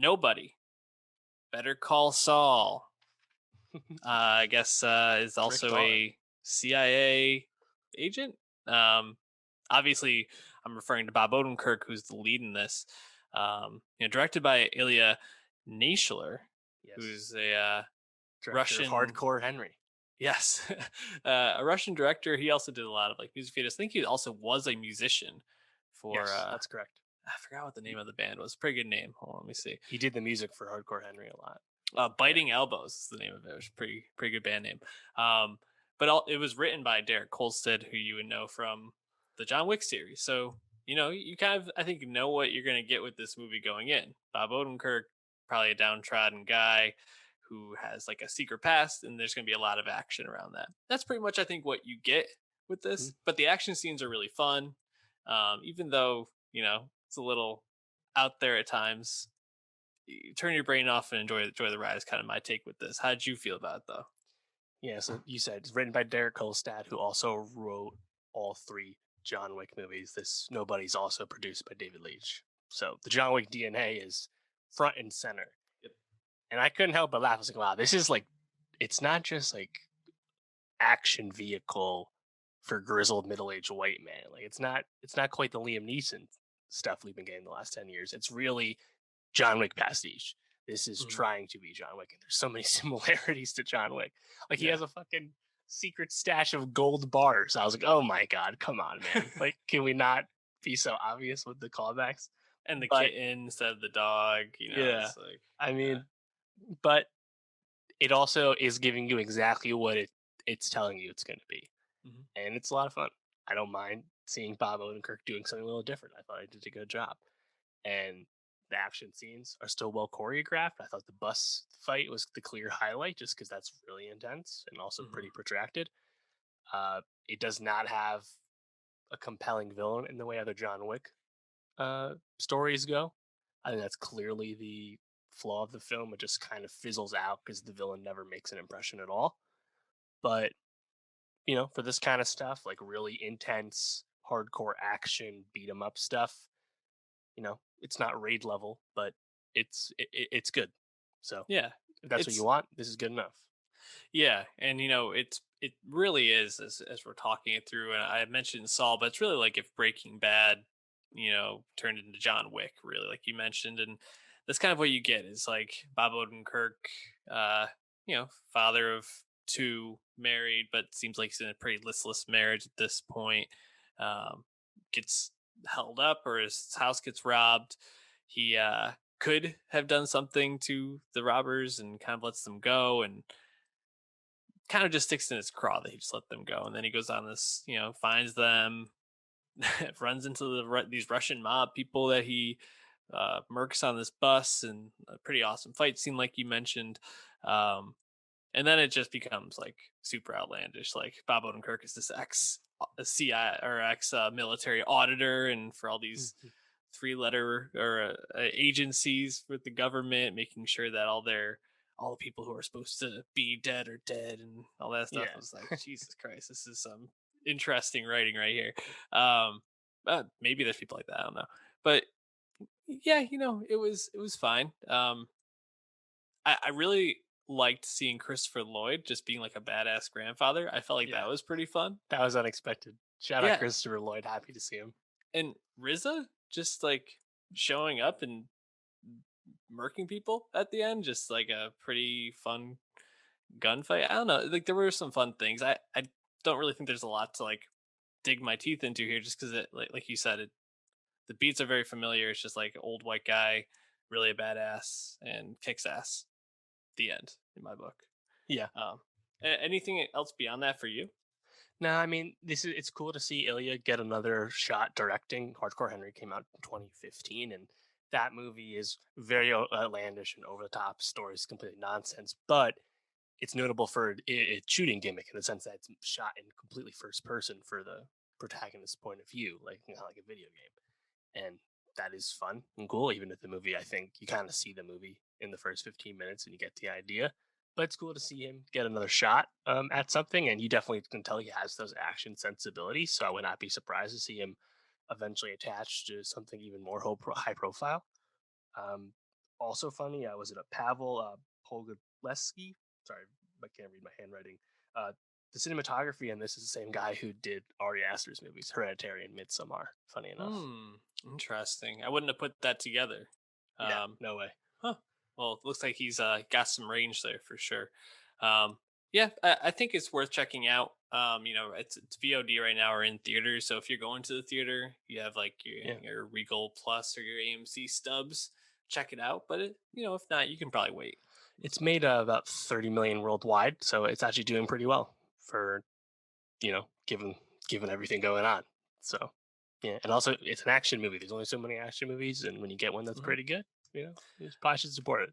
Nobody. Better Call Saul. I guess is Rick also Vaughn. a CIA agent. Um, Obviously, I'm referring to Bob Odenkirk, who's the lead in this. Directed by Ilya Naishler, Yes. who's a Director of Russian. Hardcore Henry. Yes, a Russian director. He also did a lot of like music videos. I think he also was a musician for. Yes, that's correct. I forgot what the name of the band was. Pretty good name. Hold on, let me see. He did the music for Hardcore Henry a lot. Biting Elbows is the name of it. It was a pretty good band name. It was written by Derek Kolstad, who you would know from the John Wick series. So you kind of I think know what you're going to get with this movie going in. Bob Odenkirk, probably a downtrodden guy who has like a secret past, and there's going to be a lot of action around that. That's pretty much I think what you get with Mhm. this. But the action scenes are really fun, even though it's a little out there at times. Turn your brain off and enjoy the ride is kind of my take with this. How did you feel about it though? Yeah, so you said it's written by Derek Kolstad, who also wrote all three John Wick movies. This Nobody's also produced by David Leitch. So the John Wick DNA is front and center. Yep. And I couldn't help but laugh. I was like, wow, this is like, it's not just like action vehicle for grizzled middle-aged white man. Like it's not quite the Liam Neeson stuff we've been getting the last 10 years. It's really John Wick pastiche. This is Mhm. trying to be John Wick, and there's so many similarities to John Wick. Like he Yeah. has a fucking secret stash of gold bars. I was like, oh my god, come on, man! Like, can we not be so obvious with the callbacks? And the But kitten instead of the dog, yeah, it's like I yeah. mean, but it also is giving you exactly what it's telling you it's going to be, Mhm. and it's a lot of fun. I don't mind seeing Bob Odenkirk doing something a little different. I thought I did a good job. And the action scenes are still well choreographed. I thought the bus fight was the clear highlight just because that's really intense and also Mhm. pretty protracted. It does not have a compelling villain in the way other John Wick stories go. I think that's clearly the flaw of the film. It just kind of fizzles out because the villain never makes an impression at all. But, for this kind of stuff, like really intense, hardcore action, beat 'em up stuff, it's not raid level, but it's good. So Yeah. if that's what you It's want, this is good enough. yeah, and it really is as we're talking it through and I mentioned Saul, but it's really like if Breaking Bad, turned into John Wick, really like you mentioned and that's kind of what you get is like Bob Odenkirk, father of two, married, but seems like he's in a pretty listless marriage at this point. Gets held up or his house gets robbed. He could have done something to the robbers and kind of lets them go and kind of just sticks in his craw that he just let them go. And then he goes on this, finds them, runs into these Russian mob people that he murks on this bus, and a pretty awesome fight scene, like you mentioned. And then it just becomes like super outlandish. Like Bob Odenkirk is this ex CI or ex military auditor, and for all these Mhm. three-letter or agencies with the government, making sure that all the people who are supposed to be dead are dead, and all that stuff. I Yeah. was like, Jesus Christ, this is some interesting writing right here. Maybe there's people like that. I don't know, but yeah, it was fine. I really liked seeing Christopher Lloyd just being like a badass grandfather. I felt like that Yeah. was pretty fun. That was unexpected. Shout out Yeah, Christopher Lloyd. Happy to see him. and RZA just like showing up and murking people at the end, just like a pretty fun gunfight. I don't know, like there were some fun things. I don't really think there's a lot to like dig my teeth into here, just because it like you said it. The beats are very familiar. It's just like old white guy, really a badass and kicks ass. The end in my book. Yeah. Anything else beyond that for you? No, I mean, it's cool to see Ilya get another shot directing. Hardcore Henry came out in 2015, and that movie is very outlandish and over the top. Stories completely nonsense, but it's notable for its shooting gimmick in the sense that it's shot in completely first person for the protagonist's point of view, like a video game, and that is fun and cool. Even if the movie, I think you kind of see the movie in the first 15 minutes and you get the idea. But it's cool to see him get another shot at something, and you definitely can tell he has those action sensibilities. So I would not be surprised to see him eventually attached to something even more high profile. Um, also funny. Was it a Pavel Pogleski? Sorry, I can't read my handwriting. Uh, the cinematography in this is the same guy who did Ari Aster's movies, Hereditary and Midsommar. Funny enough. Hmm. Interesting. I wouldn't have put that together. Yeah, Um, no way. Huh. Well, it looks like he's got some range there for sure. Um, yeah, I think it's worth checking out. It's VOD right now or in theaters. So if you're going to the theater, you have like Yeah. your Regal Plus or your AMC stubs. Check it out. But if not, you can probably wait. It's made about 30 million worldwide, so it's actually doing pretty well for, given everything going on. So, yeah, and also it's an action movie. There's only so many action movies, and when you get one that's Mhm. pretty good, you probably should support it.